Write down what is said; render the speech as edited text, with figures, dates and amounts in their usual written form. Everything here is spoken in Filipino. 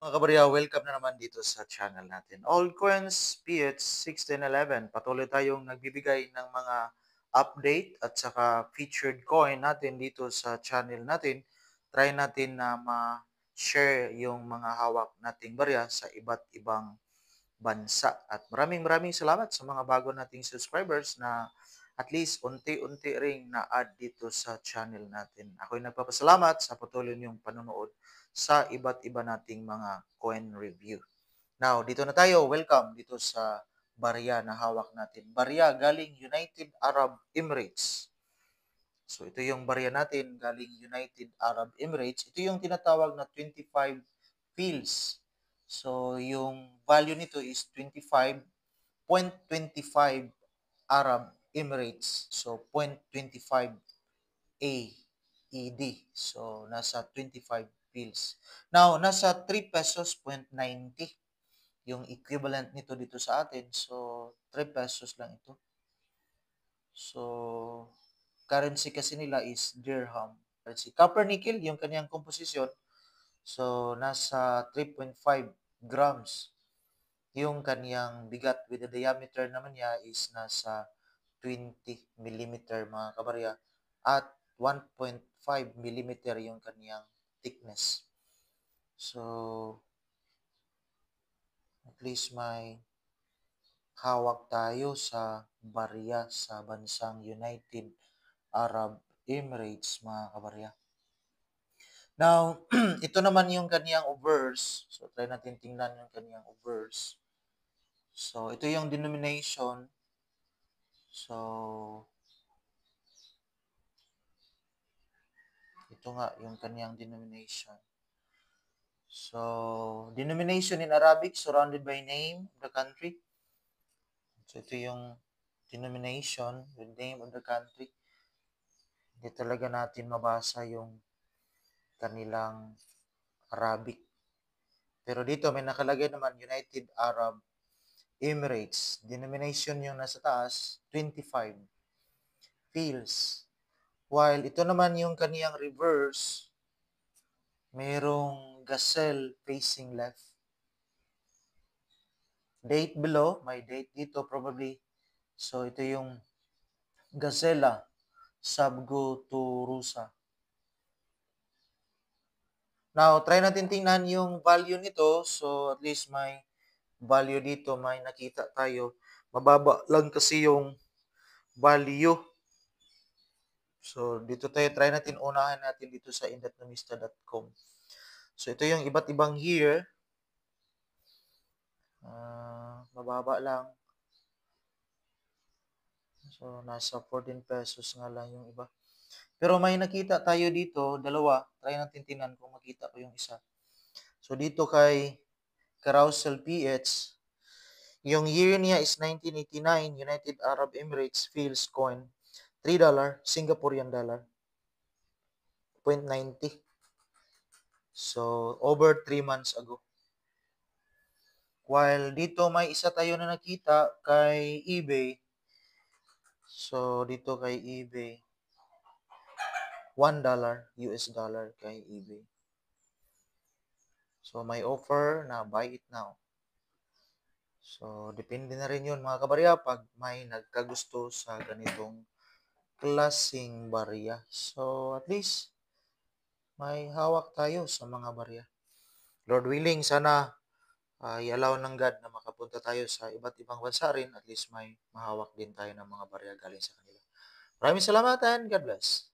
Mga kabarya, welcome na naman dito sa channel natin. Old Coins PH 1611. Patuloy tayong nagbibigay ng mga update at saka featured coin natin dito sa channel natin. Try natin na ma-share yung mga hawak nating barya sa iba't ibang bansa. At maraming salamat sa mga bago nating subscribers na at least unti-unti ring na-add dito sa channel natin. Ako'y nagpapasalamat sa patuloy niyong panonood sa iba't iba nating mga coin review. Now, dito na tayo. Welcome dito sa barya na hawak natin. Barya galing United Arab Emirates. So, ito yung barya natin galing United Arab Emirates. Ito yung tinatawag na 25 fils. So, yung value nito is 25.25 Arab Emirates. So, 0.25 AED. So, nasa 25 fils. Now, nasa 3 pesos point 90 yung equivalent nito dito sa atin. So, 3 pesos lang ito. So, currency kasi nila is dirham. Currency. Copper nickel, yung kanyang komposisyon. So, nasa 3.5 grams. Yung kanyang bigat with the diameter naman niya is nasa 20 millimeter mga kabarya. At 1.5 millimeter yung kanyang thickness. So, at least may hawak tayo sa barya sa bansang United Arab Emirates, mga kabarya. Now, ito naman yung kaniyang obverse. So, try natin tingnan yung kaniyang obverse. So, ito yung denomination. So, ito nga yung kaniyang denomination. So, denomination in Arabic surrounded by name of the country. So, ito yung denomination with name of the country. Hindi talaga natin mabasa yung kanilang Arabic. Pero dito may nakalagay naman United Arab Emirates. Denomination yung nasa taas, 25 fils. While ito naman yung kaniyang reverse, mayroong gazelle facing left. Date below, may date dito probably. So ito yung Gazella subguturusa. Now, try natin tingnan yung value nito. So, at least may value dito, may nakita tayo. Mababa lang kasi yung value. So, dito tayo, try natin, unahin natin dito sa indatnomista.com. So, ito yung iba't ibang year. Mababa lang. So, nasa 14 pesos nga lang yung iba. Pero may nakita tayo dito, dalawa. Try natin tingnan kung makita ko yung isa. So, dito kay Carousel PH, yung year niya is 1989, United Arab Emirates Fields Coin, $3, Singaporean dollar, 0.90. So, over 3 months ago. While dito may isa tayo na nakita kay eBay. So, dito kay eBay, $1 US dollar kay eBay. So, may offer na buy it now. So, depende na rin yun mga kabarya pag may nagkagusto sa ganitong klaseng barya. So, at least, may hawak tayo sa mga barya. Lord willing, sana i-allow ng God na makapunta tayo sa iba't ibang bansa rin. At least may mahawak din tayo ng mga barya galing sa kanila. Maraming salamat and God bless.